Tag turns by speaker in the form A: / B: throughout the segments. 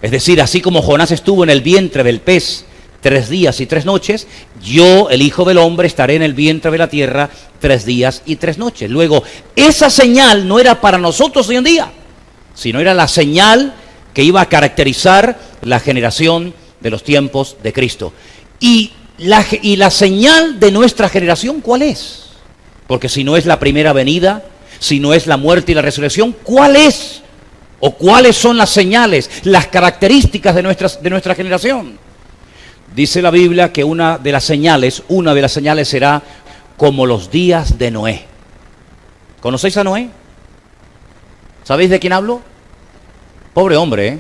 A: Es decir, así como Jonás estuvo en el vientre del pez 3 días y 3 noches, yo, el Hijo del Hombre, estaré en el vientre de la tierra 3 días y 3 noches. Luego, esa señal no era para nosotros hoy en día, sino era la señal que iba a caracterizar la generación de los tiempos de Cristo. Y la señal de nuestra generación, ¿cuál es? Porque si no es la primera venida, si no es la muerte y la resurrección, ¿cuál es? ¿O cuáles son las señales, las características de nuestra generación? Dice la Biblia que una de las señales será como los días de Noé. ¿Conocéis a Noé? ¿Sabéis de quién hablo? Pobre hombre, ¿eh?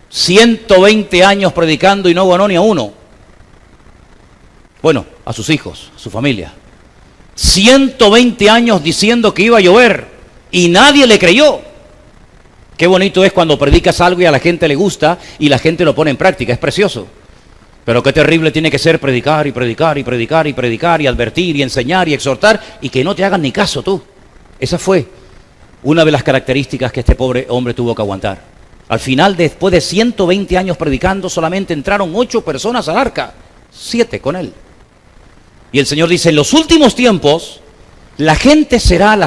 A: 120 años predicando y no ganó ni a uno. Bueno, a sus hijos, a su familia. 120 años diciendo que iba a llover y nadie le creyó. Qué bonito es cuando predicas algo y a la gente le gusta y la gente lo pone en práctica, es precioso. Pero qué terrible tiene que ser predicar y predicar y predicar y predicar y advertir y enseñar y exhortar y que no te hagan ni caso tú. Esa fue una de las características que este pobre hombre tuvo que aguantar. Al final, después de 120 años predicando, solamente entraron 8 personas al arca, 7 con él. Y el Señor dice, en los últimos tiempos, la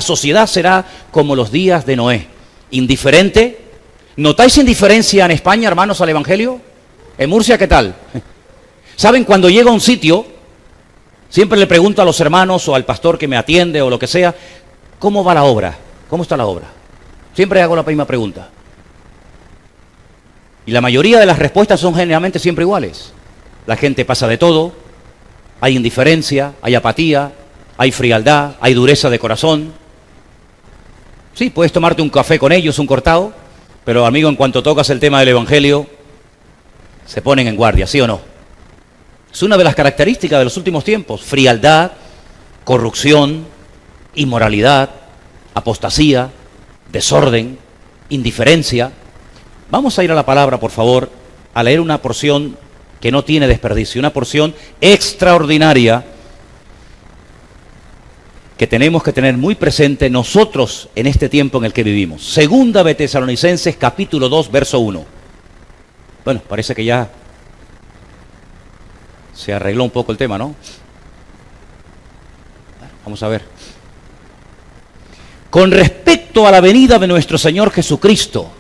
A: sociedad será como los días de Noé. Indiferente. ¿Notáis indiferencia en España, hermanos, al Evangelio? ¿En Murcia qué tal? ¿Saben? Cuando llego a un sitio, siempre le pregunto a los hermanos o al pastor que me atiende o lo que sea, ¿cómo va la obra? ¿Cómo está la obra? Siempre hago la misma pregunta. Y la mayoría de las respuestas son generalmente siempre iguales. La gente pasa de todo, hay indiferencia, hay apatía, hay frialdad, hay dureza de corazón. Sí, puedes tomarte un café con ellos, un cortado, pero amigo, en cuanto tocas el tema del Evangelio, se ponen en guardia, ¿sí o no? Es una de las características de los últimos tiempos: frialdad, corrupción, inmoralidad, apostasía, desorden, indiferencia. Vamos a ir a la palabra, por favor, a leer una porción que no tiene desperdicio, una porción extraordinaria que tenemos que tener muy presente nosotros en este tiempo en el que vivimos. Segunda de Tesalonicenses, capítulo 2, verso 1. Bueno, parece que ya se arregló un poco el tema, ¿no? Vamos a ver. Con respecto a la venida de nuestro Señor Jesucristo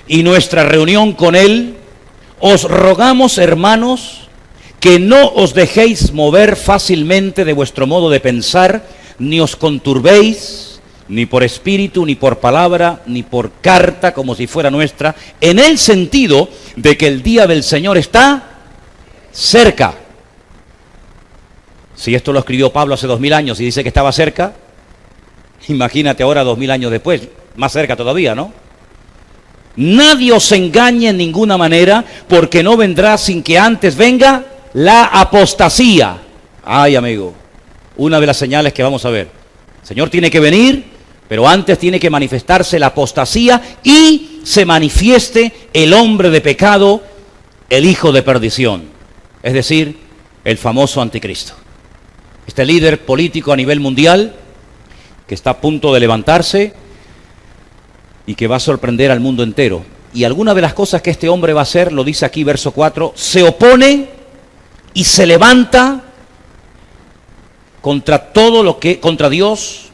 A: y nuestra reunión con Él, os rogamos, hermanos, que no os dejéis mover fácilmente de vuestro modo de pensar, ni os conturbéis, ni por espíritu, ni por palabra, ni por carta, como si fuera nuestra, en el sentido de que el día del Señor está cerca. Si esto lo escribió Pablo hace 2000 años y dice que estaba cerca, imagínate ahora 2000 años después, más cerca todavía, ¿no? Nadie os engañe en ninguna manera, porque no vendrá sin que antes venga la apostasía. Ay, amigo, una de las señales que vamos a ver. El Señor tiene que venir, pero antes tiene que manifestarse la apostasía y se manifieste el hombre de pecado, el hijo de perdición, es decir, el famoso anticristo. Este líder político a nivel mundial que está a punto de levantarse y que va a sorprender al mundo entero. Y alguna de las cosas que este hombre va a hacer, lo dice aquí verso 4, se opone y se levanta contra Dios,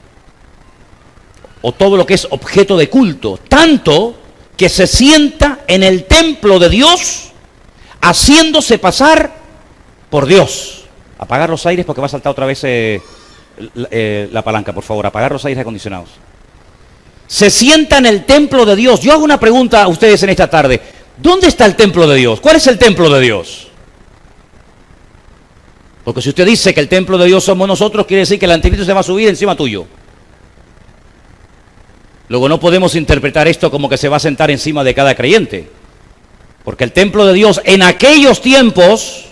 A: o todo lo que es objeto de culto, tanto que se sienta en el templo de Dios, haciéndose pasar por Dios. Apagar los aires porque va a saltar otra vez la palanca, por favor, apagar los aires acondicionados. Se sienta en el templo de Dios. Yo hago una pregunta a ustedes en esta tarde. ¿Dónde está el templo de Dios? ¿Cuál es el templo de Dios? Porque si usted dice que el templo de Dios somos nosotros, quiere decir que el anticristo se va a subir encima tuyo. Luego no podemos interpretar esto como que se va a sentar encima de cada creyente. Porque el templo de Dios en aquellos tiempos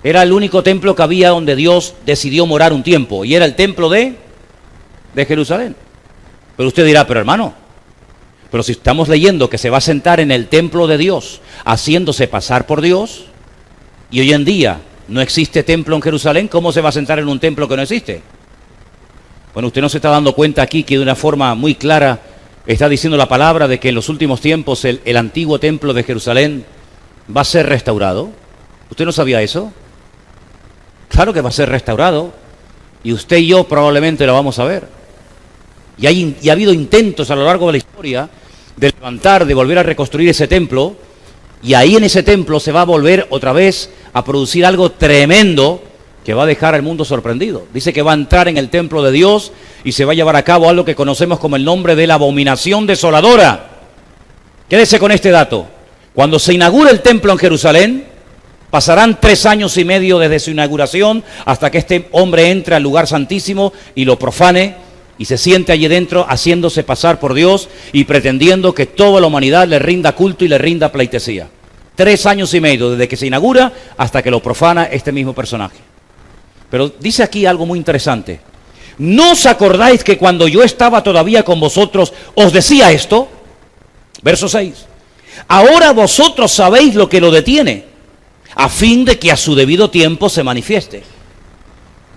A: era el único templo que había donde Dios decidió morar un tiempo. Y era el templo de Jerusalén. Pero usted dirá, pero hermano, pero si estamos leyendo que se va a sentar en el templo de Dios, haciéndose pasar por Dios, y hoy en día no existe templo en Jerusalén, ¿cómo se va a sentar en un templo que no existe? Bueno, usted no se está dando cuenta aquí que de una forma muy clara Está diciendo la palabra de que en los últimos tiempos el antiguo templo de Jerusalén va a ser restaurado. ¿Usted no sabía eso? Claro que va a ser restaurado. Y usted y yo probablemente lo vamos a ver. Y ha habido intentos a lo largo de la historia de levantar, de volver a reconstruir ese templo. Y ahí en ese templo se va a volver otra vez a producir algo tremendo que va a dejar al mundo sorprendido. Dice que va a entrar en el templo de Dios y se va a llevar a cabo algo que conocemos como el nombre de la abominación desoladora. Quédese con este dato. Cuando se inaugure el templo en Jerusalén, pasarán 3 años y medio desde su inauguración hasta que este hombre entre al lugar santísimo y lo profane y se siente allí dentro haciéndose pasar por Dios y pretendiendo que toda la humanidad le rinda culto y le rinda pleitesía. 3 años y medio desde que se inaugura hasta que lo profana este mismo personaje. Pero dice aquí algo muy interesante. ¿No os acordáis que cuando yo estaba todavía con vosotros os decía esto? Verso 6. Ahora vosotros sabéis lo que lo detiene, a fin de que a su debido tiempo se manifieste.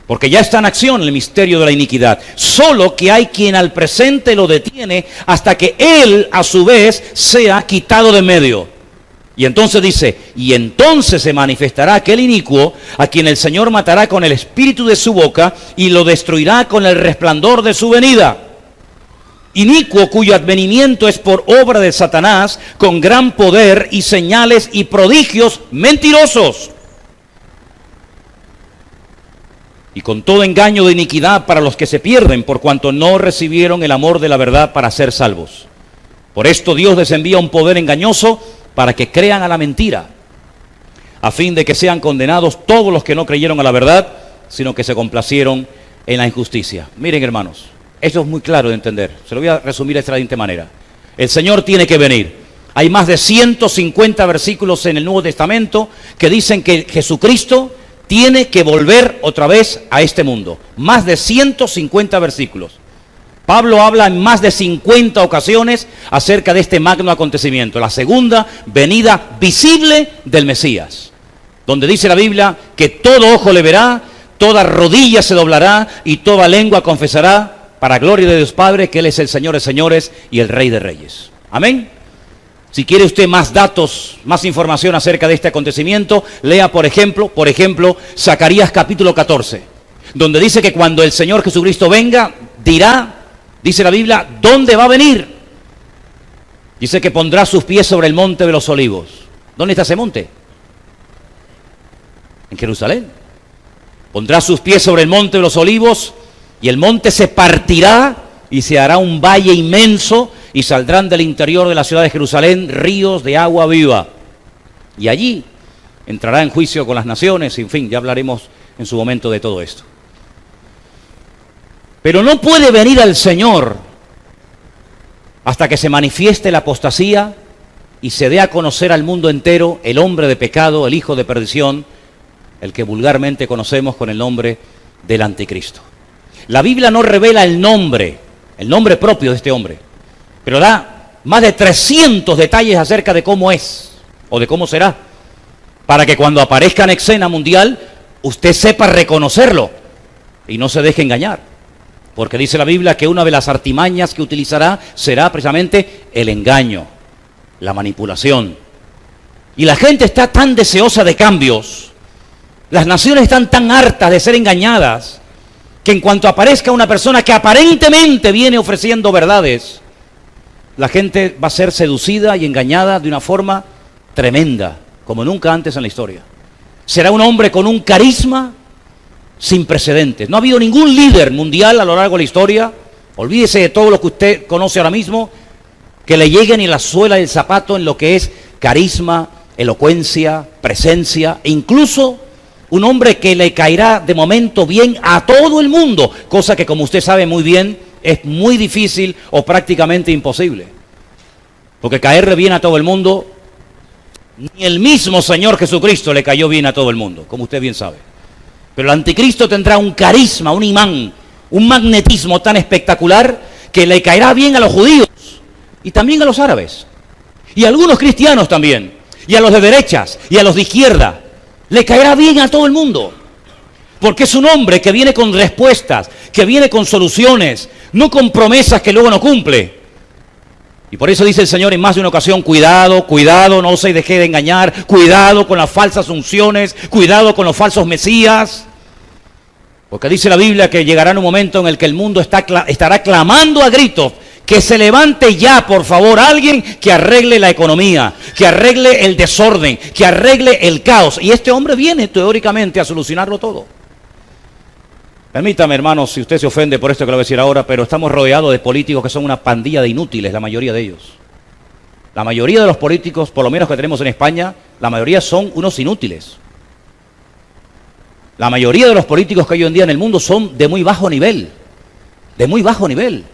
A: Porque ya está en acción el misterio de la iniquidad. Solo que hay quien al presente lo detiene hasta que él a su vez sea quitado de medio. Y entonces dice, y entonces se manifestará aquel inicuo a quien el Señor matará con el espíritu de su boca y lo destruirá con el resplandor de su venida. Inicuo cuyo advenimiento es por obra de Satanás con gran poder y señales y prodigios mentirosos. Y con todo engaño de iniquidad para los que se pierden por cuanto no recibieron el amor de la verdad para ser salvos. Por esto Dios les envía un poder engañoso para que crean a la mentira, a fin de que sean condenados todos los que no creyeron a la verdad, sino que se complacieron en la injusticia. Miren, hermanos, esto es muy claro de entender. Se lo voy a resumir de esta siguiente manera. El Señor tiene que venir. Hay más de 150 versículos en el Nuevo Testamento que dicen que Jesucristo tiene que volver otra vez a este mundo. Más de 150 versículos. Pablo habla en más de 50 ocasiones acerca de este magno acontecimiento, la segunda venida visible del Mesías, donde dice la Biblia que todo ojo le verá, toda rodilla se doblará y toda lengua confesará para gloria de Dios Padre que Él es el Señor de señores y el Rey de reyes. Amén. Si quiere usted más datos, más información acerca de este acontecimiento, lea por ejemplo, Zacarías capítulo 14, donde dice que cuando el Señor Jesucristo venga, dirá, dice la Biblia, ¿dónde va a venir? Dice que pondrá sus pies sobre el monte de los olivos. ¿Dónde está ese monte? En Jerusalén. Pondrá sus pies sobre el monte de los olivos y el monte se partirá y se hará un valle inmenso y saldrán del interior de la ciudad de Jerusalén ríos de agua viva. Y allí entrará en juicio con las naciones, en fin, ya hablaremos en su momento de todo esto. Pero no puede venir al Señor hasta que se manifieste la apostasía y se dé a conocer al mundo entero el hombre de pecado, el hijo de perdición, el que vulgarmente conocemos con el nombre del anticristo. La Biblia no revela el nombre propio de este hombre, pero da más de 300 detalles acerca de cómo es o de cómo será, para que cuando aparezca en escena mundial usted sepa reconocerlo y no se deje engañar. Porque dice la Biblia que una de las artimañas que utilizará será precisamente el engaño, la manipulación. Y la gente está tan deseosa de cambios, las naciones están tan hartas de ser engañadas, que en cuanto aparezca una persona que aparentemente viene ofreciendo verdades, la gente va a ser seducida y engañada de una forma tremenda, como nunca antes en la historia. Será un hombre con un carisma sin precedentes. No ha habido ningún líder mundial a lo largo de la historia, olvídese de todo lo que usted conoce ahora mismo, que le llegue ni la suela del zapato en lo que es carisma, elocuencia, presencia, e incluso un hombre que le caerá de momento bien a todo el mundo, cosa que como usted sabe muy bien es muy difícil o prácticamente imposible, porque caerle bien a todo el mundo, ni el mismo Señor Jesucristo le cayó bien a todo el mundo, como usted bien sabe. Pero el anticristo tendrá un carisma, un imán, un magnetismo tan espectacular que le caerá bien a los judíos y también a los árabes y a algunos cristianos también y a los de derechas y a los de izquierda. Le caerá bien a todo el mundo porque es un hombre que viene con respuestas, que viene con soluciones, no con promesas que luego no cumple. Y por eso dice el Señor en más de una ocasión, cuidado, cuidado, no se deje de engañar, cuidado con las falsas unciones, cuidado con los falsos mesías. Porque dice la Biblia que llegará un momento en el que el mundo estará clamando a gritos, que se levante ya, por favor, alguien que arregle la economía, que arregle el desorden, que arregle el caos. Y este hombre viene teóricamente a solucionarlo todo. Permítame, hermanos, si usted se ofende por esto que le voy a decir ahora, pero estamos rodeados de políticos que son una pandilla de inútiles, la mayoría de ellos. La mayoría de los políticos, por lo menos que tenemos en España, la mayoría son unos inútiles. La mayoría de los políticos que hay hoy en día en el mundo son de muy bajo nivel, de muy bajo nivel.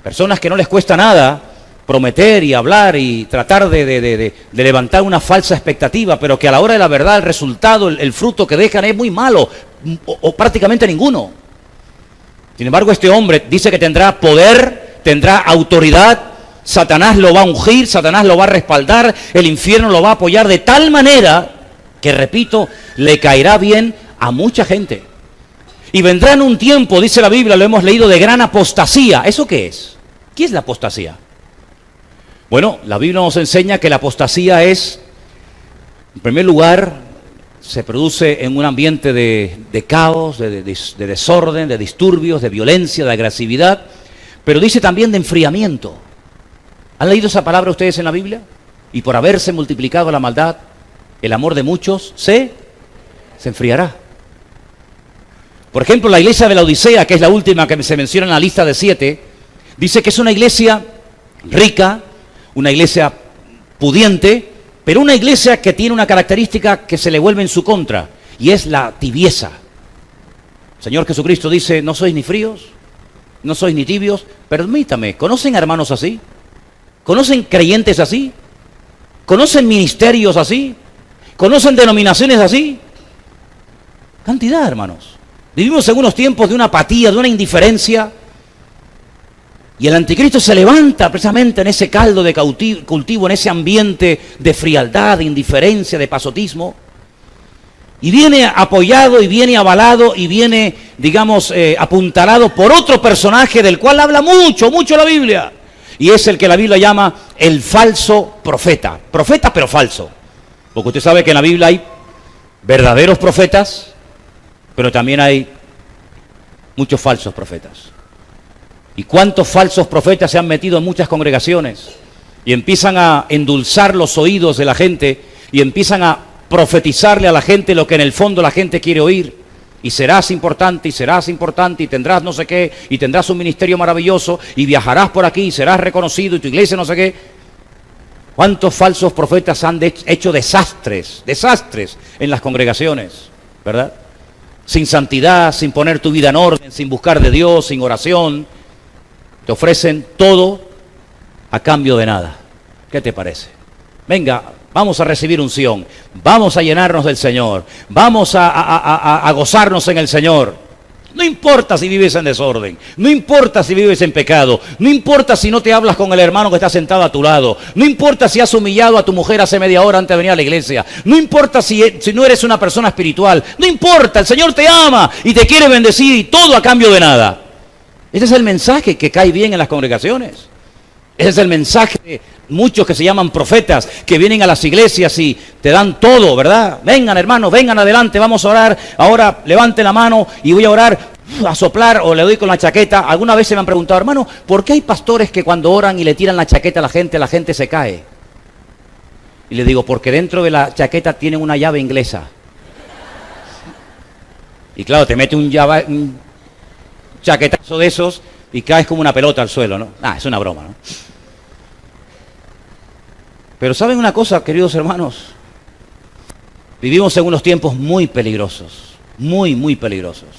A: Personas que no les cuesta nada prometer y hablar y tratar de levantar una falsa expectativa, pero que a la hora de la verdad el resultado, el fruto que dejan es muy malo, o prácticamente ninguno. Sin embargo, este hombre dice que tendrá poder, tendrá autoridad, Satanás lo va a ungir, Satanás lo va a respaldar, el infierno lo va a apoyar de tal manera que, repito, le caerá bien a mucha gente. Y vendrá en un tiempo, dice la Biblia, lo hemos leído, de gran apostasía. ¿Eso qué es? ¿Qué es la apostasía? Bueno, la Biblia nos enseña que la apostasía es, en primer lugar, se produce en un ambiente de caos, de desorden, de disturbios, de violencia, de agresividad, pero dice también de enfriamiento. ¿Han leído esa palabra ustedes en la Biblia? Y por haberse multiplicado la maldad, el amor de muchos se enfriará. Por ejemplo, la iglesia de la Odisea, que es la última que se menciona en la lista de 7, dice que es una iglesia rica, una iglesia pudiente, pero una iglesia que tiene una característica que se le vuelve en su contra, y es la tibieza. El Señor Jesucristo dice, no sois ni fríos, no sois ni tibios. Permítame, ¿conocen hermanos así? ¿Conocen creyentes así? ¿Conocen ministerios así? ¿Conocen denominaciones así? Cantidad, hermanos. Vivimos en unos tiempos de una apatía, de una indiferencia. Y el anticristo se levanta precisamente en ese caldo de cultivo, en ese ambiente de frialdad, de indiferencia, de pasotismo. Y viene apoyado, y viene avalado, y viene, digamos, apuntalado por otro personaje del cual habla mucho, mucho la Biblia. Y es el que la Biblia llama el falso profeta. Profeta, pero falso. Porque usted sabe que en la Biblia hay verdaderos profetas, pero también hay muchos falsos profetas. ¿Y cuántos falsos profetas se han metido en muchas congregaciones? Y empiezan a endulzar los oídos de la gente y empiezan a profetizarle a la gente lo que en el fondo la gente quiere oír. Y serás importante, y tendrás no sé qué, y tendrás un ministerio maravilloso, y viajarás por aquí, y serás reconocido, y tu iglesia no sé qué. ¿Cuántos falsos profetas han hecho desastres en las congregaciones, verdad? Sin santidad, sin poner tu vida en orden, sin buscar de Dios, sin oración. Te ofrecen todo a cambio de nada. ¿Qué te parece? Venga, vamos a recibir unción, vamos a llenarnos del Señor, vamos a gozarnos en el Señor. No importa si vives en desorden, no importa si vives en pecado, no importa si no te hablas con el hermano que está sentado a tu lado, no importa si has humillado a tu mujer hace media hora antes de venir a la iglesia, no importa si no eres una persona espiritual, no importa, el Señor te ama y te quiere bendecir y todo a cambio de nada. Ese es el mensaje que cae bien en las congregaciones. Ese es el mensaje de muchos que se llaman profetas, que vienen a las iglesias y te dan todo, ¿verdad? Vengan, hermanos, vengan adelante, vamos a orar. Ahora levante la mano y voy a orar, a soplar, o le doy con la chaqueta. Alguna vez se me han preguntado, hermano, ¿por qué hay pastores que cuando oran y le tiran la chaqueta a la gente se cae? Y le digo, porque dentro de la chaqueta tienen una llave inglesa. Y claro, te mete un chaquetazo de esos y caes como una pelota al suelo, ¿no? Es una broma, ¿no? Pero ¿saben una cosa, queridos hermanos? Vivimos en unos tiempos muy peligrosos, muy, muy peligrosos.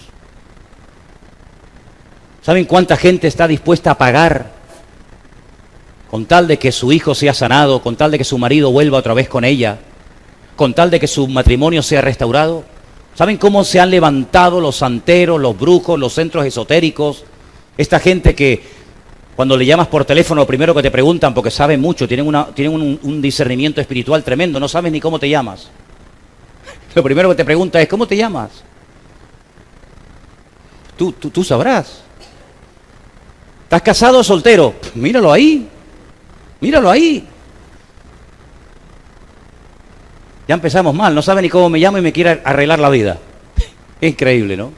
A: ¿Saben cuánta gente está dispuesta a pagar con tal de que su hijo sea sanado, con tal de que su marido vuelva otra vez con ella, con tal de que su matrimonio sea restaurado? ¿Saben cómo se han levantado los santeros, los brujos, los centros esotéricos? Esta gente que cuando le llamas por teléfono lo primero que te preguntan, porque saben mucho, tienen un discernimiento espiritual tremendo, no sabes ni cómo te llamas. Lo primero que te pregunta es, ¿cómo te llamas? Tú sabrás. ¿Estás casado o soltero? Míralo ahí. Míralo ahí. Ya empezamos mal, no sabe ni cómo me llamo y me quiere arreglar la vida. Es increíble, ¿no?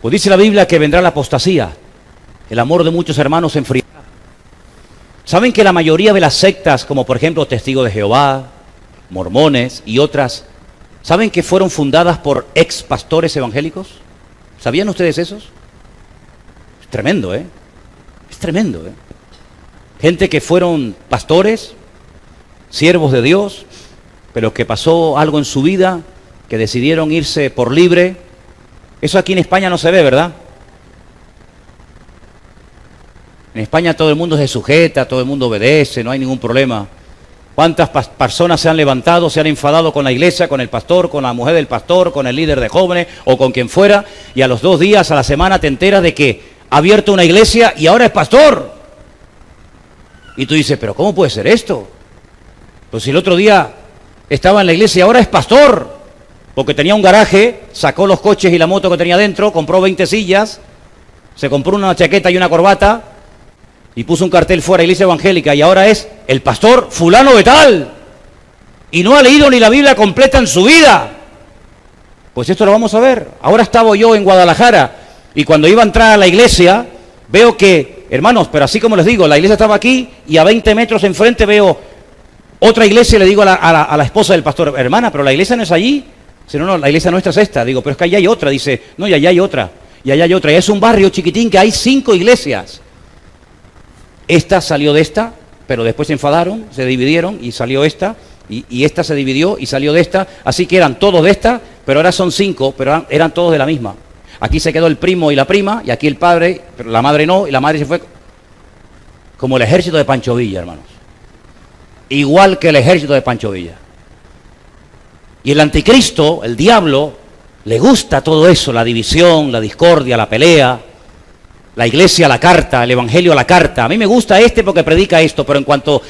A: Pues dice la Biblia que vendrá la apostasía. El amor de muchos hermanos se enfriará. ¿Saben que la mayoría de las sectas, como por ejemplo Testigos de Jehová, Mormones y otras, ¿saben que fueron fundadas por ex pastores evangélicos? ¿Sabían ustedes esos? Es tremendo, ¿eh? Es tremendo, ¿eh? Gente que fueron pastores, siervos de Dios, pero que pasó algo en su vida, que decidieron irse por libre. Eso aquí en España no se ve, ¿verdad? En España todo el mundo se sujeta, todo el mundo obedece, no hay ningún problema. ¿Cuántas personas se han levantado, se han enfadado con la iglesia, con el pastor, con la mujer del pastor, con el líder de jóvenes o con quien fuera? Y a los 2 días, a la semana te enteras de que ha abierto una iglesia y ahora es pastor. Y tú dices, ¿pero cómo puede ser esto? Pues si el otro día estaba en la iglesia y ahora es pastor. Porque tenía un garaje, sacó los coches y la moto que tenía dentro, compró 20 sillas, se compró una chaqueta y una corbata y puso un cartel fuera, iglesia evangélica, y ahora es el pastor fulano de tal. Y no ha leído ni la Biblia completa en su vida. Pues esto lo vamos a ver. Ahora estaba yo en Guadalajara y cuando iba a entrar a la iglesia, veo que, hermanos, pero así como les digo, la iglesia estaba aquí y a 20 metros enfrente veo otra iglesia y le digo a la esposa del pastor, hermana, pero la iglesia no es allí. Dice, no, la iglesia nuestra es esta. Digo, pero es que allá hay otra. Dice, no, y allá hay otra. Y allá hay otra. Y es un barrio chiquitín que hay 5 iglesias. Esta salió de esta, pero después se enfadaron, se dividieron y salió esta. Y esta se dividió y salió de esta. Así que eran todos de esta, pero ahora son 5, pero eran todos de la misma. Aquí se quedó el primo y la prima, y aquí el padre, pero la madre no, y la madre se fue como el ejército de Pancho Villa, hermanos. Igual que el ejército de Pancho Villa. Y el anticristo, el diablo, le gusta todo eso, la división, la discordia, la pelea, la iglesia a la carta, el evangelio a la carta. A mí me gusta este porque predica esto, pero en cuanto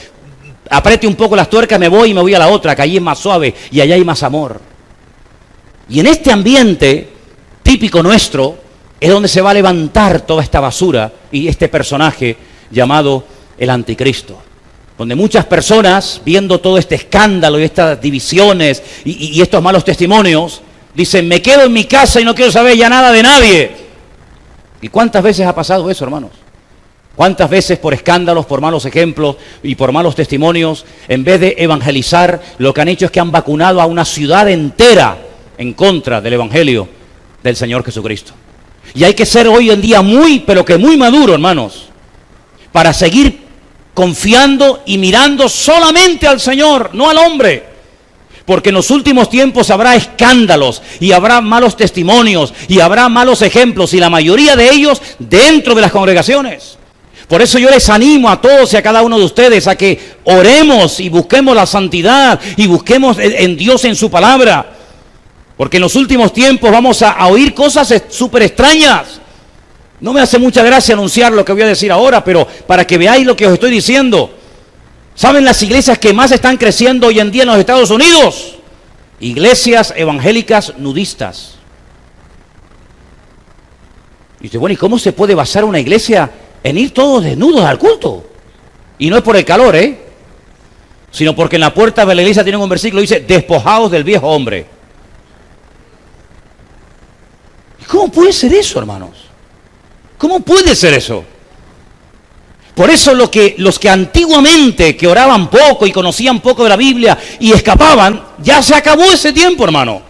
A: apriete un poco las tuercas me voy a la otra, que allí es más suave y allá hay más amor. Y en este ambiente típico nuestro es donde se va a levantar toda esta basura y este personaje llamado el anticristo. Donde muchas personas, viendo todo este escándalo y estas divisiones y estos malos testimonios, dicen, me quedo en mi casa y no quiero saber ya nada de nadie. ¿Y cuántas veces ha pasado eso, hermanos? ¿Cuántas veces por escándalos, por malos ejemplos y por malos testimonios, en vez de evangelizar, lo que han hecho es que han vacunado a una ciudad entera en contra del evangelio del Señor Jesucristo? Y hay que ser hoy en día pero que muy maduro, hermanos, para seguir confiando y mirando solamente al Señor, no al hombre. Porque en los últimos tiempos habrá escándalos y habrá malos testimonios y habrá malos ejemplos y la mayoría de ellos dentro de las congregaciones. Por eso yo les animo a todos y a cada uno de ustedes a que oremos y busquemos la santidad y busquemos en Dios, en su palabra. Porque en los últimos tiempos vamos a oír cosas súper extrañas. No me hace mucha gracia anunciar lo que voy a decir ahora, pero para que veáis lo que os estoy diciendo. ¿Saben las iglesias que más están creciendo hoy en día en los Estados Unidos? Iglesias evangélicas nudistas. Y dice, bueno, ¿y cómo se puede basar una iglesia en ir todos desnudos al culto? Y no es por el calor, sino porque en la puerta de la iglesia tienen un versículo que dice, despojaos del viejo hombre. ¿Y cómo puede ser eso, hermanos? ¿Cómo puede ser eso? Por eso los que antiguamente, que oraban poco y conocían poco de la Biblia y escapaban, ya se acabó ese tiempo, hermano.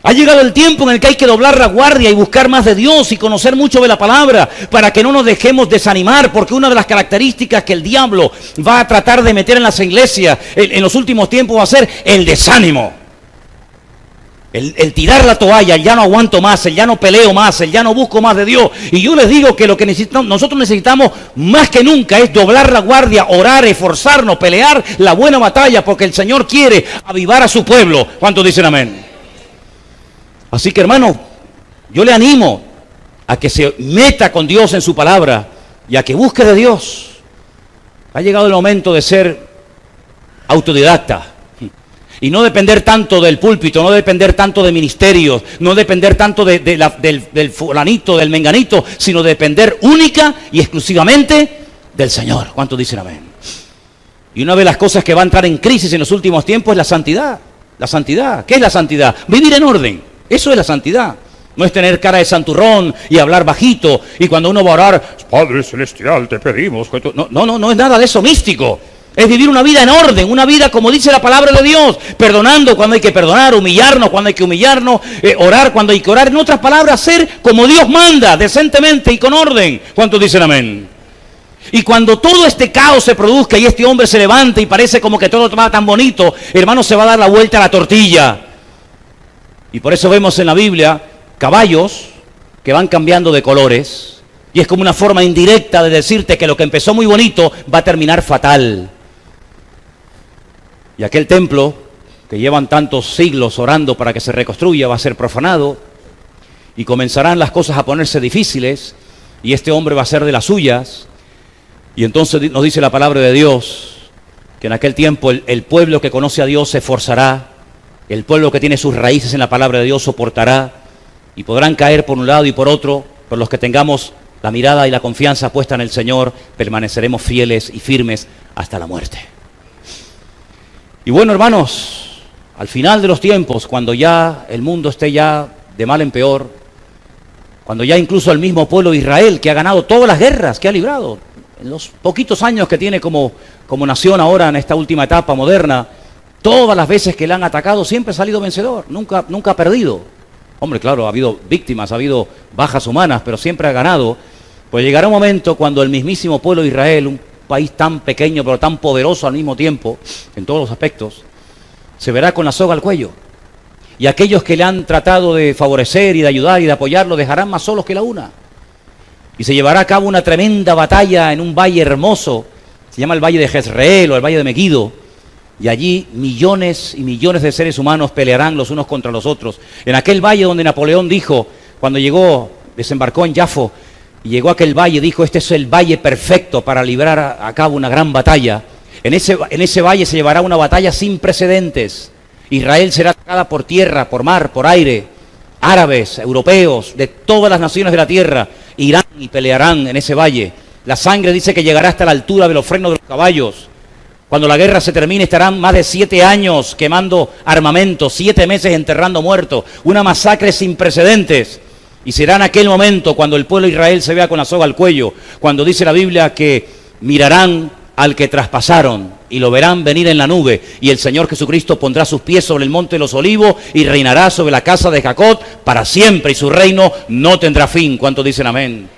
A: Ha llegado el tiempo en el que hay que doblar la guardia y buscar más de Dios y conocer mucho de la palabra para que no nos dejemos desanimar, porque una de las características que el diablo va a tratar de meter en las iglesias en los últimos tiempos va a ser el desánimo. El tirar la toalla, el ya no aguanto más, el ya no peleo más, el ya no busco más de Dios. Y yo les digo que lo que nosotros necesitamos más que nunca es doblar la guardia, orar, esforzarnos, pelear la buena batalla, porque el Señor quiere avivar a su pueblo. ¿Cuántos dicen amén? Así que, hermano, yo le animo a que se meta con Dios en su palabra y a que busque de Dios. Ha llegado el momento de ser autodidacta. Y no depender tanto del púlpito, no depender tanto de ministerios, no depender tanto del fulanito, del menganito, sino depender única y exclusivamente del Señor. ¿Cuántos dicen amén? Y una de las cosas que va a entrar en crisis en los últimos tiempos es la santidad. La santidad. ¿Qué es la santidad? Vivir en orden. Eso es la santidad. No es tener cara de santurrón y hablar bajito. Y cuando uno va a orar, Padre Celestial, te pedimos. No es nada de eso místico. Es vivir una vida en orden, una vida como dice la palabra de Dios, perdonando cuando hay que perdonar, humillarnos cuando hay que humillarnos, orar cuando hay que orar. En otras palabras, ser como Dios manda, decentemente y con orden. ¿Cuántos dicen amén? Y cuando todo este caos se produzca y este hombre se levante y parece como que todo va tan bonito, hermano, se va a dar la vuelta a la tortilla. Y por eso vemos en la Biblia caballos que van cambiando de colores. Y es como una forma indirecta de decirte que lo que empezó muy bonito va a terminar fatal. Y aquel templo, que llevan tantos siglos orando para que se reconstruya, va a ser profanado. Y comenzarán las cosas a ponerse difíciles. Y este hombre va a ser de las suyas. Y entonces nos dice la palabra de Dios que en aquel tiempo el pueblo que conoce a Dios se esforzará. El pueblo que tiene sus raíces en la palabra de Dios soportará. Y podrán caer por un lado y por otro. Pero los que tengamos la mirada y la confianza puesta en el Señor, permaneceremos fieles y firmes hasta la muerte. Y bueno, hermanos, al final de los tiempos, cuando ya el mundo esté ya de mal en peor, cuando ya incluso el mismo pueblo de Israel, que ha ganado todas las guerras que ha librado, en los poquitos años que tiene como nación ahora en esta última etapa moderna, todas las veces que le han atacado siempre ha salido vencedor, nunca ha perdido. Hombre, claro, ha habido víctimas, ha habido bajas humanas, pero siempre ha ganado. Pues llegará un momento cuando el mismísimo pueblo de Israel, un país tan pequeño pero tan poderoso al mismo tiempo, en todos los aspectos, se verá con la soga al cuello. Y aquellos que le han tratado de favorecer y de ayudar y de apoyar, lo dejarán más solos que la una. Y se llevará a cabo una tremenda batalla en un valle hermoso, se llama el Valle de Jezreel o el Valle de Megido, y allí millones y millones de seres humanos pelearán los unos contra los otros. En aquel valle donde Napoleón dijo, cuando llegó, desembarcó en Jafo, y llegó a aquel valle, dijo, este es el valle perfecto para librar a cabo una gran batalla. En ese valle se llevará una batalla sin precedentes. Israel será atacada por tierra, por mar, por aire. Árabes, europeos, de todas las naciones de la tierra, irán y pelearán en ese valle. La sangre dice que llegará hasta la altura de los frenos de los caballos. Cuando la guerra se termine estarán más de 7 años quemando armamento, 7 meses enterrando muertos, una masacre sin precedentes. Y será en aquel momento cuando el pueblo de Israel se vea con la soga al cuello, cuando dice la Biblia que mirarán al que traspasaron y lo verán venir en la nube, y el Señor Jesucristo pondrá sus pies sobre el monte de los olivos y reinará sobre la casa de Jacob para siempre, y su reino no tendrá fin. ¿Cuántos dicen amén?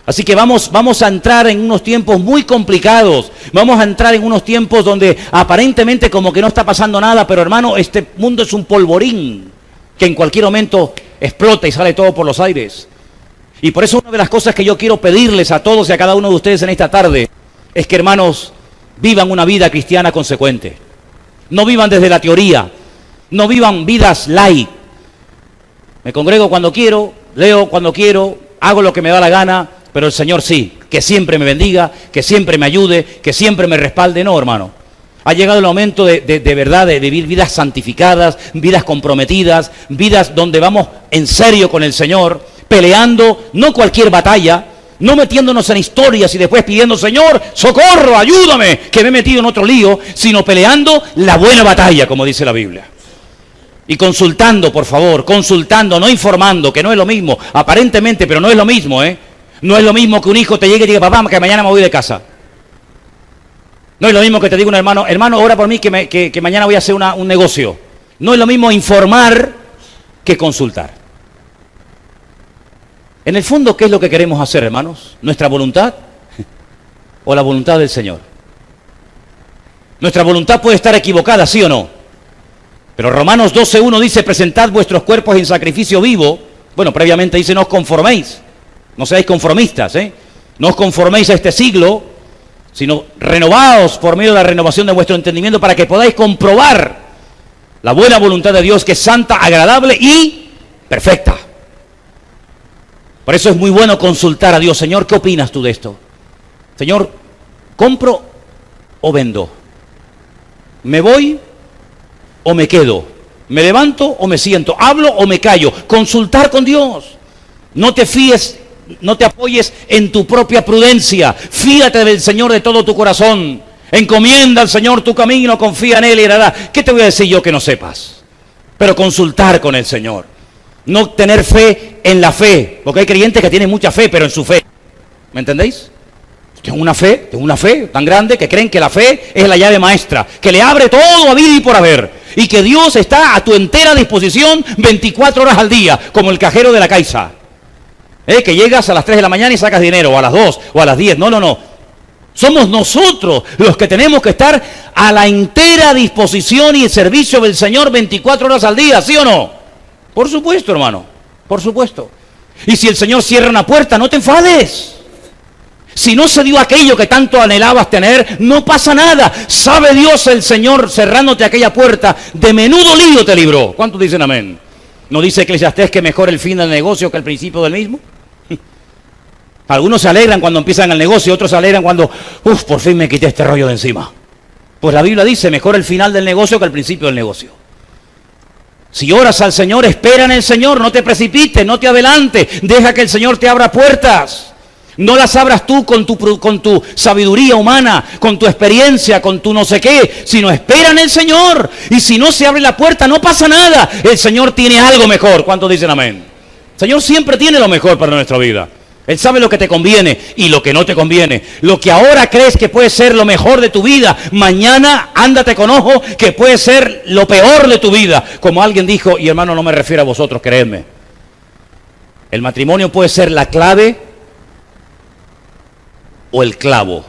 A: Así que vamos a entrar en unos tiempos muy complicados, vamos a entrar en unos tiempos donde aparentemente como que no está pasando nada, pero hermano, este mundo es un polvorín que en cualquier momento explota y sale todo por los aires. Y por eso una de las cosas que yo quiero pedirles a todos y a cada uno de ustedes en esta tarde es que, hermanos, vivan una vida cristiana consecuente. No vivan desde la teoría, no vivan vidas light. Me congrego cuando quiero, leo cuando quiero, hago lo que me da la gana, pero el Señor sí, que siempre me bendiga, que siempre me ayude, que siempre me respalde. No, hermano. Ha llegado el momento de verdad de vivir vidas santificadas, vidas comprometidas, vidas donde vamos en serio con el Señor, peleando no cualquier batalla, no metiéndonos en historias y después pidiendo, Señor, socorro, ayúdame, que me he metido en otro lío, sino peleando la buena batalla, como dice la Biblia. Y consultando, por favor, consultando, no informando, que no es lo mismo, aparentemente, pero no es lo mismo, ¿eh? No es lo mismo que un hijo te llegue y diga, papá, que mañana me voy de casa. No es lo mismo que te diga un hermano, ora por mí que mañana voy a hacer un negocio. No es lo mismo informar que consultar. En el fondo, ¿qué es lo que queremos hacer, hermanos? ¿Nuestra voluntad o la voluntad del Señor? Nuestra voluntad puede estar equivocada, ¿sí o no? Pero Romanos 12:1 dice, presentad vuestros cuerpos en sacrificio vivo. Bueno, previamente dice, no os conforméis, no seáis conformistas, no os conforméis a este siglo, sino renovaos por medio de la renovación de vuestro entendimiento para que podáis comprobar la buena voluntad de Dios, que es santa, agradable y perfecta. Por eso es muy bueno consultar a Dios. Señor, ¿qué opinas tú de esto? Señor, ¿compro o vendo? ¿Me voy o me quedo, me levanto o me siento, hablo o me callo. Consultar con Dios. No te fíes, no te apoyes en tu propia prudencia. Fíate del Señor de todo tu corazón. Encomienda al Señor tu camino, confía en Él y hará. ¿Qué te voy a decir yo que no sepas? Pero consultar con el Señor. No tener fe en la fe, porque hay creyentes que tienen mucha fe, pero en su fe. ¿Me entendéis? Tengo una fe tan grande que creen que la fe es la llave maestra, que le abre todo a vida y por haber, y que Dios está a tu entera disposición 24 horas al día, como el cajero de la Caixa. Que llegas a las 3 de la mañana y sacas dinero, o a las 2, o a las 10. No. Somos nosotros los que tenemos que estar a la entera disposición y el servicio del Señor 24 horas al día, ¿sí o no? Por supuesto, hermano, por supuesto. Y si el Señor cierra una puerta, no te enfades. Si no se dio aquello que tanto anhelabas tener, no pasa nada. Sabe Dios, el Señor, cerrándote aquella puerta, de menudo lío te libró. ¿Cuántos dicen amén? ¿No dice Eclesiastés que mejor el fin del negocio que el principio del mismo? Algunos se alegran cuando empiezan el negocio, otros se alegran cuando, por fin me quité este rollo de encima. Pues la Biblia dice, mejor el final del negocio que el principio del negocio. Si oras al Señor, espera en el Señor, no te precipites, no te adelantes, deja que el Señor te abra puertas. No las abras tú con tu sabiduría humana, con tu experiencia, con tu no sé qué, sino espera en el Señor. Y si no se abre la puerta, no pasa nada. El Señor tiene algo mejor. ¿Cuántos dicen amén? El Señor siempre tiene lo mejor para nuestra vida. Él sabe lo que te conviene y lo que no te conviene. Lo que ahora crees que puede ser lo mejor de tu vida, mañana ándate con ojo que puede ser lo peor de tu vida. Como alguien dijo, y hermano, no me refiero a vosotros, creedme. El matrimonio puede ser la clave o el clavo.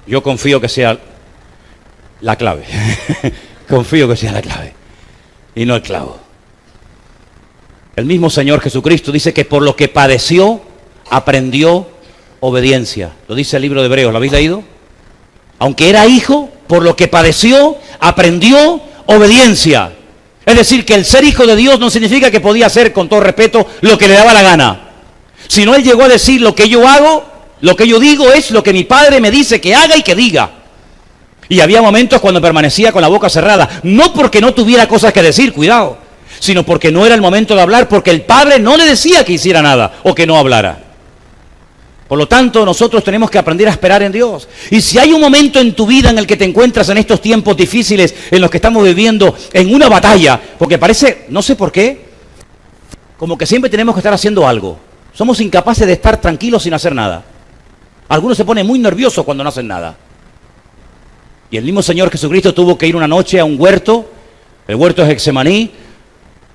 A: Yo confío que sea la clave. Confío que sea la clave y no el clavo. El mismo Señor Jesucristo dice que por lo que padeció, aprendió obediencia. Lo dice el libro de Hebreos, ¿lo habéis leído? Aunque era hijo, por lo que padeció, aprendió obediencia. Es decir, que el ser hijo de Dios no significa que podía hacer, con todo respeto, lo que le daba la gana. Sino él llegó a decir, lo que yo hago, lo que yo digo es lo que mi Padre me dice que haga y que diga. Y había momentos cuando permanecía con la boca cerrada, no porque no tuviera cosas que decir, cuidado, sino porque no era el momento de hablar, porque el Padre no le decía que hiciera nada o que no hablara. Por lo tanto, nosotros tenemos que aprender a esperar en Dios. Y si hay un momento en tu vida en el que te encuentras en estos tiempos difíciles, en los que estamos viviendo en una batalla, porque parece, no sé por qué, como que siempre tenemos que estar haciendo algo. Somos incapaces de estar tranquilos sin hacer nada. Algunos se ponen muy nerviosos cuando no hacen nada. Y el mismo Señor Jesucristo tuvo que ir una noche a un huerto, el huerto de Getsemaní,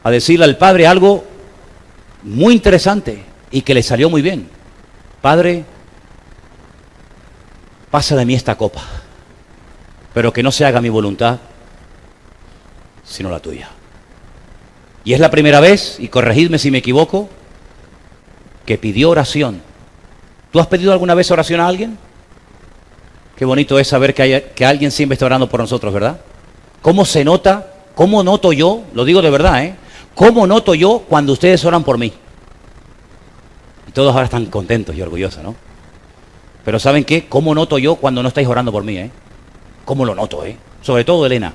A: a decirle al Padre algo muy interesante y que le salió muy bien. Padre, pasa de mí esta copa, pero que no se haga mi voluntad, sino la tuya. Y es la primera vez, y corregidme si me equivoco, que pidió oración. ¿Tú has pedido alguna vez oración a alguien? Qué bonito es saber que alguien siempre está orando por nosotros, ¿verdad? ¿Cómo se nota? ¿Cómo noto yo? Lo digo de verdad, ¿Cómo noto yo cuando ustedes oran por mí? Y todos ahora están contentos y orgullosos, ¿no? Pero ¿saben qué? ¿Cómo noto yo cuando no estáis orando por mí, ¿Cómo lo noto, Sobre todo Elena.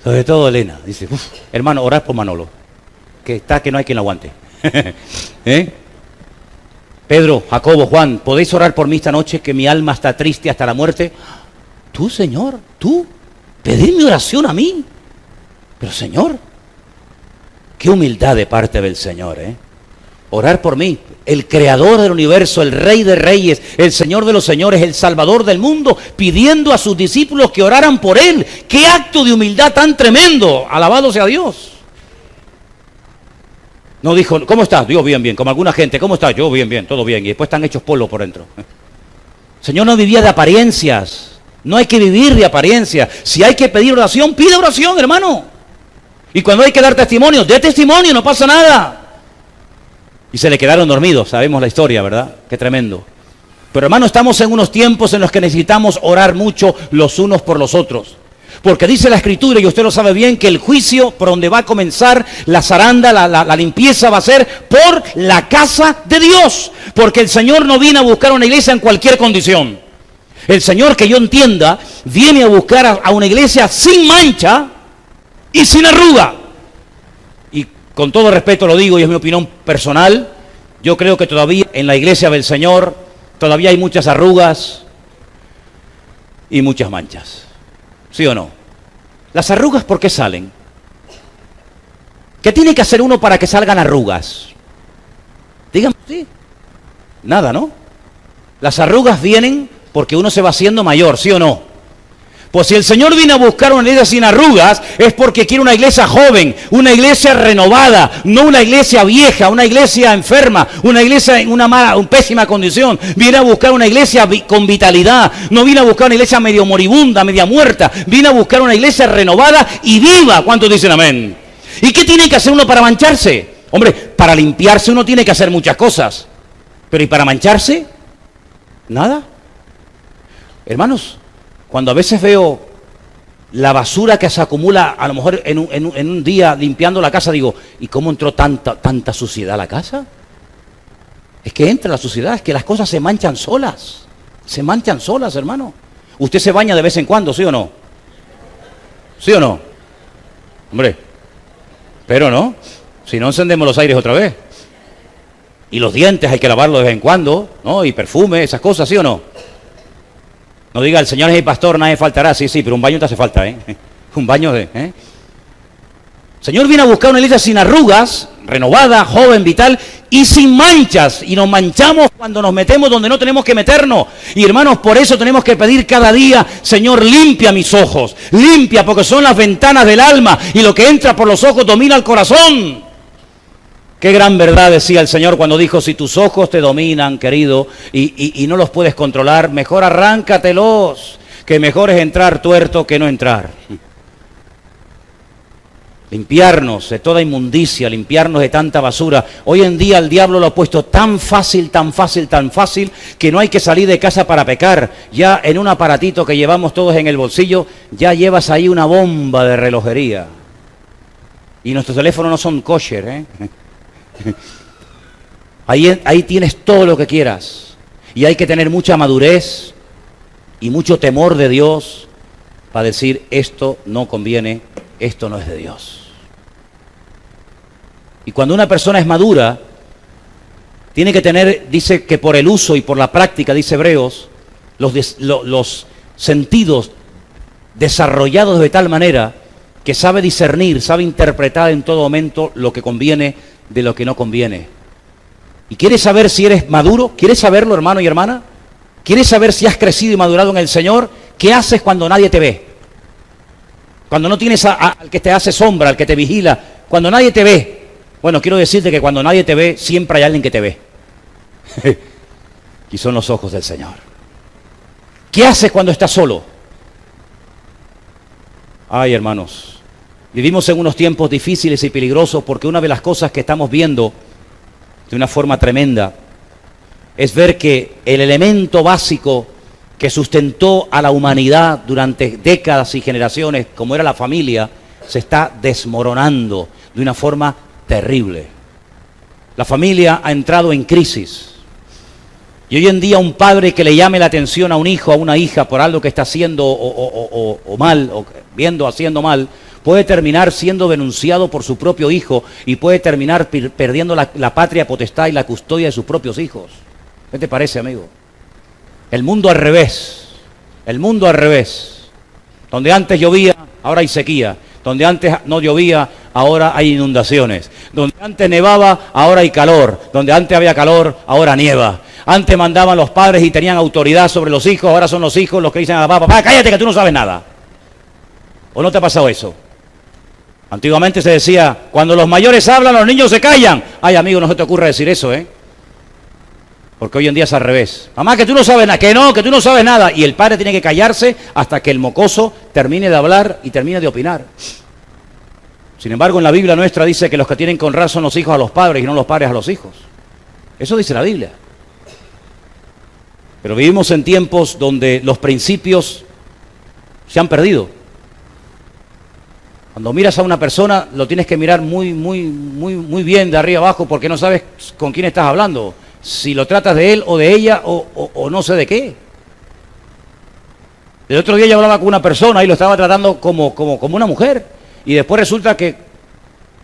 A: Sobre todo Elena. Dice, hermano, orad por Manolo. Que está que no hay quien lo aguante. Pedro, Jacobo, Juan, ¿podéis orar por mí esta noche que mi alma está triste hasta la muerte? Tú, Señor, tú, pedirme oración a mí. Pero, Señor, qué humildad de parte del Señor, Orar por mí, el creador del universo, el rey de reyes, el señor de los señores, el salvador del mundo, pidiendo a sus discípulos que oraran por él. ¡Qué acto de humildad tan tremendo! Alabado sea Dios. No dijo, ¿cómo estás? Dios, bien, bien. Como alguna gente, ¿cómo estás? Yo, bien, bien, todo bien. Y después están hechos polvo por dentro. El Señor no vivía de apariencias. No hay que vivir de apariencias. Si hay que pedir oración, pide oración, hermano. Y cuando hay que dar testimonio, dé testimonio, no pasa nada. Y se le quedaron dormidos, sabemos la historia, ¿verdad? Qué tremendo. Pero hermano, estamos en unos tiempos en los que necesitamos orar mucho los unos por los otros. Porque dice la Escritura, y usted lo sabe bien, que el juicio por donde va a comenzar la zaranda, la limpieza va a ser por la casa de Dios. Porque el Señor no viene a buscar una iglesia en cualquier condición. El Señor, que yo entienda, viene a buscar a una iglesia sin mancha y sin arruga. Y con todo respeto lo digo, y es mi opinión personal, yo creo que todavía en la iglesia del Señor todavía hay muchas arrugas y muchas manchas. ¿Sí o no? ¿Las arrugas por qué salen? ¿Qué tiene que hacer uno para que salgan arrugas? Díganme, sí. Nada, ¿no? Las arrugas vienen porque uno se va haciendo mayor, ¿sí o no? Pues si el Señor viene a buscar una iglesia sin arrugas, es porque quiere una iglesia joven, una iglesia renovada, no una iglesia vieja, una iglesia enferma, una iglesia en una pésima condición. Viene a buscar una iglesia con vitalidad, no viene a buscar una iglesia medio moribunda, media muerta, viene a buscar una iglesia renovada y viva. ¿Cuántos dicen amén? ¿Y qué tiene que hacer uno para mancharse? Hombre, para limpiarse uno tiene que hacer muchas cosas, pero ¿y para mancharse? Nada. Hermanos, cuando a veces veo la basura que se acumula, a lo mejor en un día limpiando la casa, digo, ¿y cómo entró tanta suciedad a la casa? Es que entra la suciedad, es que las cosas se manchan solas. Se manchan solas, hermano. ¿Usted se baña de vez en cuando, sí o no? ¿Sí o no? Hombre, pero no, si no encendemos los aires otra vez. Y los dientes hay que lavarlos de vez en cuando, ¿no? Y perfume, esas cosas, ¿sí o no? No diga, el Señor es mi pastor, nadie faltará. Sí, pero un baño te hace falta, ¿eh? Un baño de... El Señor viene a buscar una iglesia sin arrugas, renovada, joven, vital y sin manchas. Y nos manchamos cuando nos metemos donde no tenemos que meternos. Y hermanos, por eso tenemos que pedir cada día, Señor, limpia mis ojos. Limpia, porque son las ventanas del alma. Y lo que entra por los ojos domina el corazón. Qué gran verdad decía el Señor cuando dijo, si tus ojos te dominan, querido, y no los puedes controlar, mejor arráncatelos, que mejor es entrar tuerto que no entrar. Limpiarnos de toda inmundicia, limpiarnos de tanta basura. Hoy en día el diablo lo ha puesto tan fácil, que no hay que salir de casa para pecar. Ya en un aparatito que llevamos todos en el bolsillo, ya llevas ahí una bomba de relojería. Y nuestros teléfonos no son kosher, ¿eh? Ahí tienes todo lo que quieras. Y hay que tener mucha madurez y mucho temor de Dios para decir, esto no conviene, esto no es de Dios. Y cuando una persona es madura, tiene que tener, dice que por el uso y por la práctica, dice Hebreos, los sentidos desarrollados de tal manera que sabe discernir, sabe interpretar en todo momento lo que conviene de lo que no conviene. ¿Y quieres saber si eres maduro? ¿Quieres saberlo, hermano y hermana? ¿Quieres saber si has crecido y madurado en el Señor? ¿Qué haces cuando nadie te ve? Cuando no tienes al que te hace sombra, al que te vigila, cuando nadie te ve. Bueno, quiero decirte que cuando nadie te ve, siempre hay alguien que te ve. Y son los ojos del Señor. ¿Qué haces cuando estás solo? Ay, hermanos, vivimos en unos tiempos difíciles y peligrosos porque una de las cosas que estamos viendo de una forma tremenda es ver que el elemento básico que sustentó a la humanidad durante décadas y generaciones, como era la familia, se está desmoronando de una forma terrible. La familia ha entrado en crisis. Y hoy en día un padre que le llame la atención a un hijo, a una hija, por algo que está haciendo o mal, o haciendo mal, puede terminar siendo denunciado por su propio hijo y puede terminar perdiendo la patria potestad y la custodia de sus propios hijos. ¿Qué te parece, amigo? El mundo al revés. El mundo al revés. Donde antes llovía, ahora hay sequía. Donde antes no llovía, ahora hay inundaciones. Donde antes nevaba, ahora hay calor. Donde antes había calor, ahora nieva. Antes mandaban los padres y tenían autoridad sobre los hijos, ahora son los hijos los que dicen a papá, papá, cállate que tú no sabes nada. ¿O no te ha pasado eso? Antiguamente se decía, cuando los mayores hablan, los niños se callan. Ay, amigo, no se te ocurra decir eso, ¿eh? Porque hoy en día es al revés. Mamá, que tú no sabes nada, que tú no sabes nada. Y el padre tiene que callarse hasta que el mocoso termine de hablar y termine de opinar. Sin embargo, en la Biblia nuestra dice que los que tienen que honrar son los hijos a los padres y no los padres a los hijos. Eso dice la Biblia. Pero vivimos en tiempos donde los principios se han perdido. Cuando miras a una persona, lo tienes que mirar muy bien de arriba abajo porque no sabes con quién estás hablando. Si lo tratas de él o de ella o no sé de qué. El otro día yo hablaba con una persona y lo estaba tratando como una mujer. Y después resulta que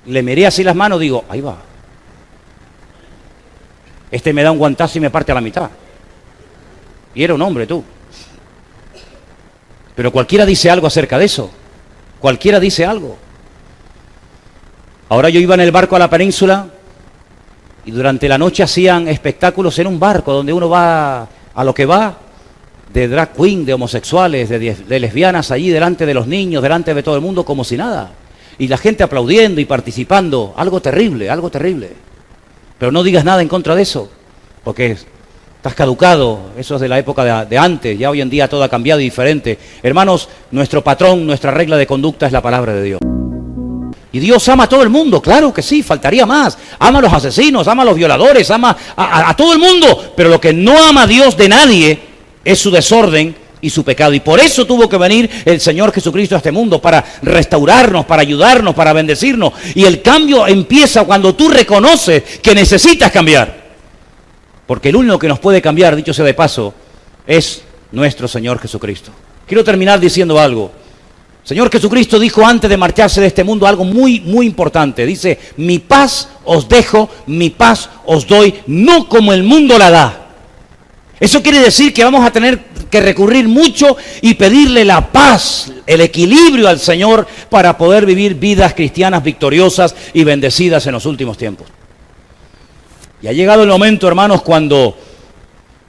A: le miré así las manos y digo, ahí va. Este me da un guantazo y me parte a la mitad. Y era un hombre, tú. Pero cualquiera dice algo acerca de eso. Cualquiera dice algo. Ahora yo iba en el barco a la península y durante la noche hacían espectáculos en un barco donde uno va a lo que va, de drag queen, de homosexuales, de lesbianas allí delante de los niños, delante de todo el mundo como si nada. Y la gente aplaudiendo y participando. Algo terrible, algo terrible. Pero no digas nada en contra de eso, porque estás caducado. Eso es de la época de antes. Ya hoy en día todo ha cambiado y diferente. Hermanos, nuestro patrón, nuestra regla de conducta es la palabra de Dios. Y Dios ama a todo el mundo, claro que sí, faltaría más. Ama a los asesinos, ama a los violadores, ama a todo el mundo. Pero lo que no ama Dios de nadie es su desorden y su pecado. Y por eso tuvo que venir el Señor Jesucristo a este mundo, para restaurarnos, para ayudarnos, para bendecirnos. Y el cambio empieza cuando tú reconoces que necesitas cambiar. Porque el único que nos puede cambiar, dicho sea de paso, es nuestro Señor Jesucristo. Quiero terminar diciendo algo. Señor Jesucristo dijo antes de marcharse de este mundo algo muy importante. Dice, mi paz os dejo, mi paz os doy, no como el mundo la da. Eso quiere decir que vamos a tener que recurrir mucho y pedirle la paz, el equilibrio al Señor para poder vivir vidas cristianas victoriosas y bendecidas en los últimos tiempos. Y ha llegado el momento, hermanos, cuando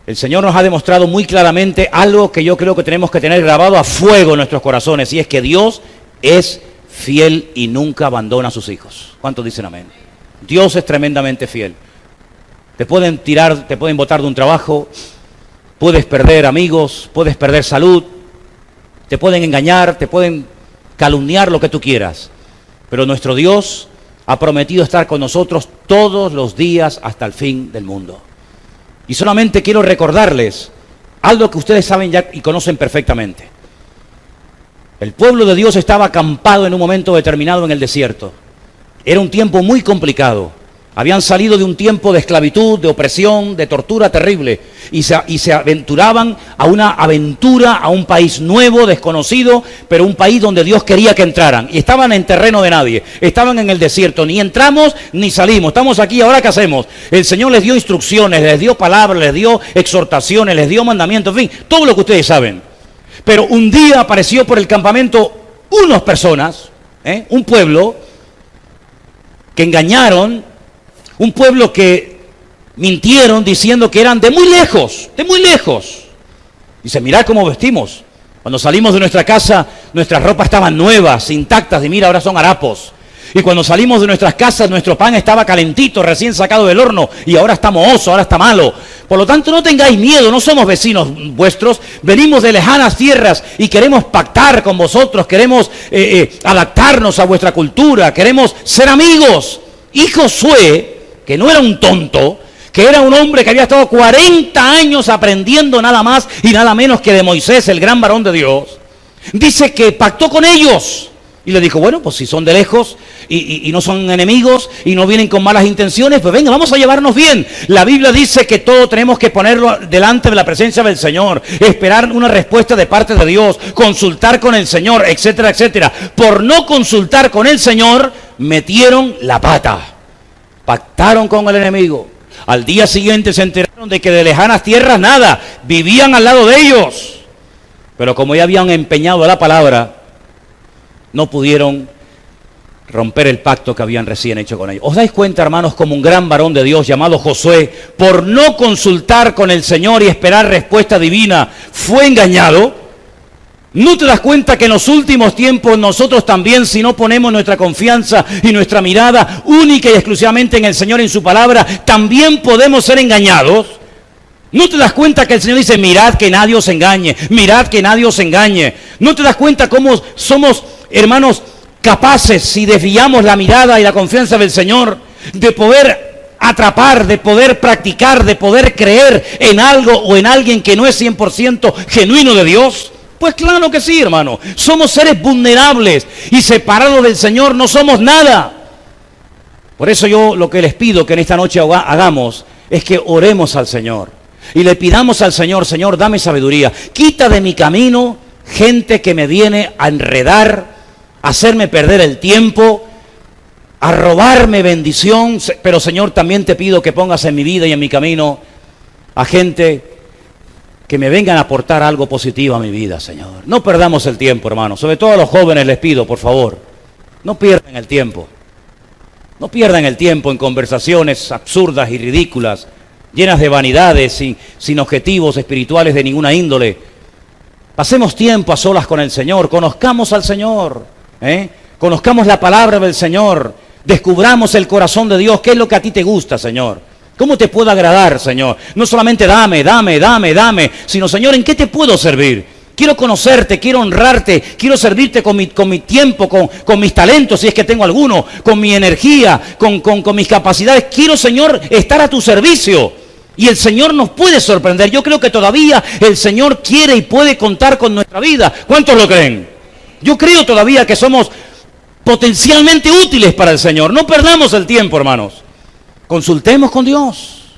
A: el Señor nos ha demostrado muy claramente algo que yo creo que tenemos que tener grabado a fuego en nuestros corazones, y es que Dios es fiel y nunca abandona a sus hijos. ¿Cuántos dicen amén? Dios es tremendamente fiel. Te pueden tirar, te pueden botar de un trabajo, puedes perder amigos, puedes perder salud, te pueden engañar, te pueden calumniar, lo que tú quieras. Pero nuestro Dios ha prometido estar con nosotros todos los días hasta el fin del mundo. Y solamente quiero recordarles algo que ustedes saben ya y conocen perfectamente. El pueblo de Dios estaba acampado en un momento determinado en el desierto. Era un tiempo muy complicado. Habían salido de un tiempo de esclavitud, de opresión, de tortura terrible. Y se aventuraban a una aventura, a un país nuevo, desconocido, pero un país donde Dios quería que entraran. Y estaban en terreno de nadie. Estaban en el desierto. Ni entramos ni salimos. Estamos aquí, ¿ahora qué hacemos? El Señor les dio instrucciones, les dio palabras, les dio exhortaciones, les dio mandamientos, en fin, todo lo que ustedes saben. Pero un día apareció por el campamento unas personas, un pueblo, que engañaron. Un pueblo que mintieron diciendo que eran de muy lejos, de muy lejos. Dice, mirad cómo vestimos. Cuando salimos de nuestra casa, nuestras ropas estaban nuevas, intactas, y mira, ahora son harapos. Y cuando salimos de nuestras casas, nuestro pan estaba calentito, recién sacado del horno, y ahora está mohoso, ahora está malo. Por lo tanto, no tengáis miedo, no somos vecinos vuestros, venimos de lejanas tierras y queremos pactar con vosotros, queremos adaptarnos a vuestra cultura, queremos ser amigos. Y Josué, que no era un tonto, que era un hombre que había estado 40 años aprendiendo nada más y nada menos que de Moisés, el gran varón de Dios, dice que pactó con ellos y le dijo, bueno, pues si son de lejos y no son enemigos y no vienen con malas intenciones, pues venga, vamos a llevarnos bien. La Biblia dice que todo tenemos que ponerlo delante de la presencia del Señor, esperar una respuesta de parte de Dios, consultar con el Señor, etcétera, etcétera. Por no consultar con el Señor, metieron la pata. Pactaron con el enemigo. Al día siguiente se enteraron de que de lejanas tierras nada, vivían al lado de ellos. Pero como ya habían empeñado la palabra, no pudieron romper el pacto que habían recién hecho con ellos. ¿Os dais cuenta, hermanos, como un gran varón de Dios llamado Josué, por no consultar con el Señor y esperar respuesta divina, fue engañado? ¿No te das cuenta que en los últimos tiempos nosotros también, si no ponemos nuestra confianza y nuestra mirada única y exclusivamente en el Señor, en su palabra, también podemos ser engañados? ¿No te das cuenta que el Señor dice, mirad que nadie os engañe, mirad que nadie os engañe? ¿No te das cuenta cómo somos, hermanos, capaces, si desviamos la mirada y la confianza del Señor, de poder atrapar, de poder practicar, de poder creer en algo o en alguien que no es 100% genuino de Dios? Pues claro que sí, hermano. Somos seres vulnerables y separados del Señor no somos nada. Por eso yo lo que les pido que en esta noche hagamos es que oremos al Señor y le pidamos al Señor, Señor, dame sabiduría. Quita de mi camino gente que me viene a enredar, a hacerme perder el tiempo, a robarme bendición. Pero Señor, también te pido que pongas en mi vida y en mi camino a gente que me vengan a aportar algo positivo a mi vida, Señor. No perdamos el tiempo, hermano. Sobre todo a los jóvenes les pido, por favor, no pierdan el tiempo. No pierdan el tiempo en conversaciones absurdas y ridículas, llenas de vanidades, sin objetivos espirituales de ninguna índole. Pasemos tiempo a solas con el Señor, conozcamos al Señor, conozcamos la palabra del Señor, descubramos el corazón de Dios. ¿Qué es lo que a ti te gusta, Señor? ¿Cómo te puedo agradar, Señor? No solamente dame, sino, Señor, ¿en qué te puedo servir? Quiero conocerte, quiero honrarte, quiero servirte con mi tiempo, con mis talentos, si es que tengo alguno, con mi energía, con mis capacidades. Quiero, Señor, estar a tu servicio. Y el Señor nos puede sorprender. Yo creo que todavía el Señor quiere y puede contar con nuestra vida. ¿Cuántos lo creen? Yo creo todavía que somos potencialmente útiles para el Señor. No perdamos el tiempo, hermanos. Consultemos con Dios.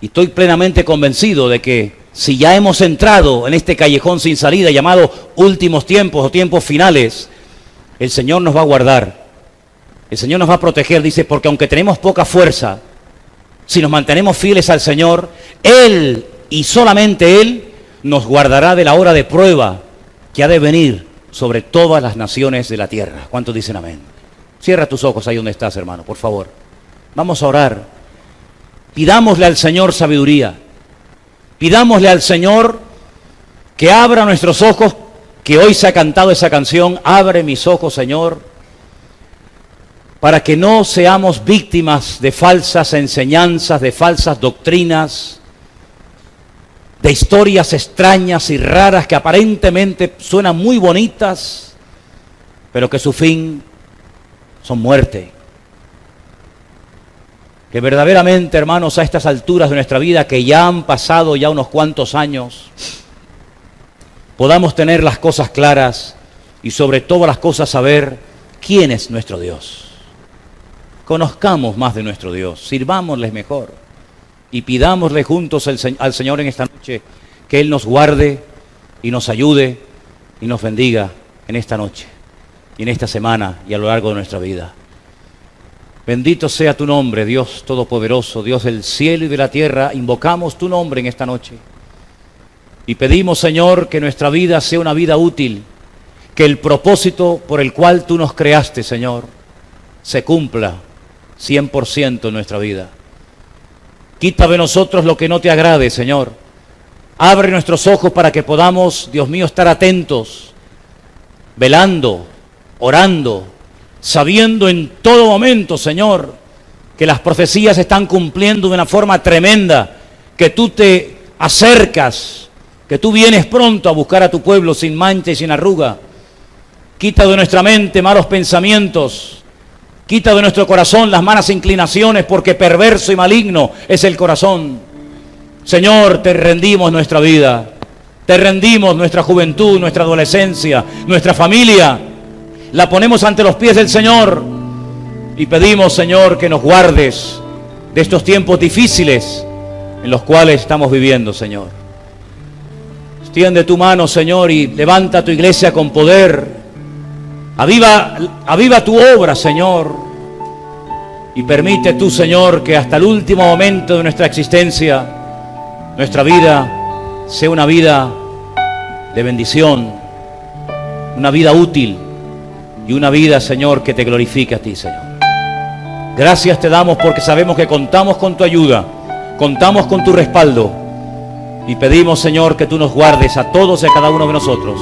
A: Y estoy plenamente convencido de que si ya hemos entrado en este callejón sin salida llamado últimos tiempos o tiempos finales, el Señor nos va a guardar. El Señor nos va a proteger, dice, porque aunque tenemos poca fuerza, si nos mantenemos fieles al Señor, Él y solamente Él nos guardará de la hora de prueba que ha de venir sobre todas las naciones de la tierra. ¿Cuántos dicen amén? Cierra tus ojos ahí donde estás, hermano, por favor. Vamos a orar. Pidámosle al Señor sabiduría. Pidámosle al Señor que abra nuestros ojos, que hoy se ha cantado esa canción, abre mis ojos, Señor, para que no seamos víctimas de falsas enseñanzas, de falsas doctrinas, de historias extrañas y raras que aparentemente suenan muy bonitas, pero que su fin son muerte. Que verdaderamente, hermanos, a estas alturas de nuestra vida, que ya han pasado ya unos cuantos años, podamos tener las cosas claras y sobre todas las cosas saber quién es nuestro Dios. Conozcamos más de nuestro Dios, sirvámosle mejor y pidámosle juntos al Señor en esta noche que Él nos guarde y nos ayude y nos bendiga en esta noche y en esta semana y a lo largo de nuestra vida. Bendito sea tu nombre, Dios Todopoderoso, Dios del cielo y de la tierra. Invocamos tu nombre en esta noche. Y pedimos, Señor, que nuestra vida sea una vida útil, que el propósito por el cual tú nos creaste, Señor, se cumpla 100% en nuestra vida. Quita de nosotros lo que no te agrade, Señor. Abre nuestros ojos para que podamos, Dios mío, estar atentos, velando, orando, sabiendo en todo momento, Señor, que las profecías se están cumpliendo de una forma tremenda, que tú te acercas, que tú vienes pronto a buscar a tu pueblo sin mancha y sin arruga. Quita de nuestra mente malos pensamientos, quita de nuestro corazón las malas inclinaciones, porque perverso y maligno es el corazón. Señor, te rendimos nuestra vida, te rendimos nuestra juventud, nuestra adolescencia, nuestra familia. La ponemos ante los pies del Señor y pedimos, Señor, que nos guardes de estos tiempos difíciles en los cuales estamos viviendo, Señor. Extiende tu mano, Señor, y levanta tu iglesia con poder. Aviva tu obra, Señor. Y permite tú, Señor, que hasta el último momento de nuestra existencia, nuestra vida sea una vida de bendición, una vida útil, y una vida, Señor, que te glorifique a ti, Señor. Gracias te damos porque sabemos que contamos con tu ayuda, contamos con tu respaldo y pedimos, Señor, que tú nos guardes a todos y a cada uno de nosotros.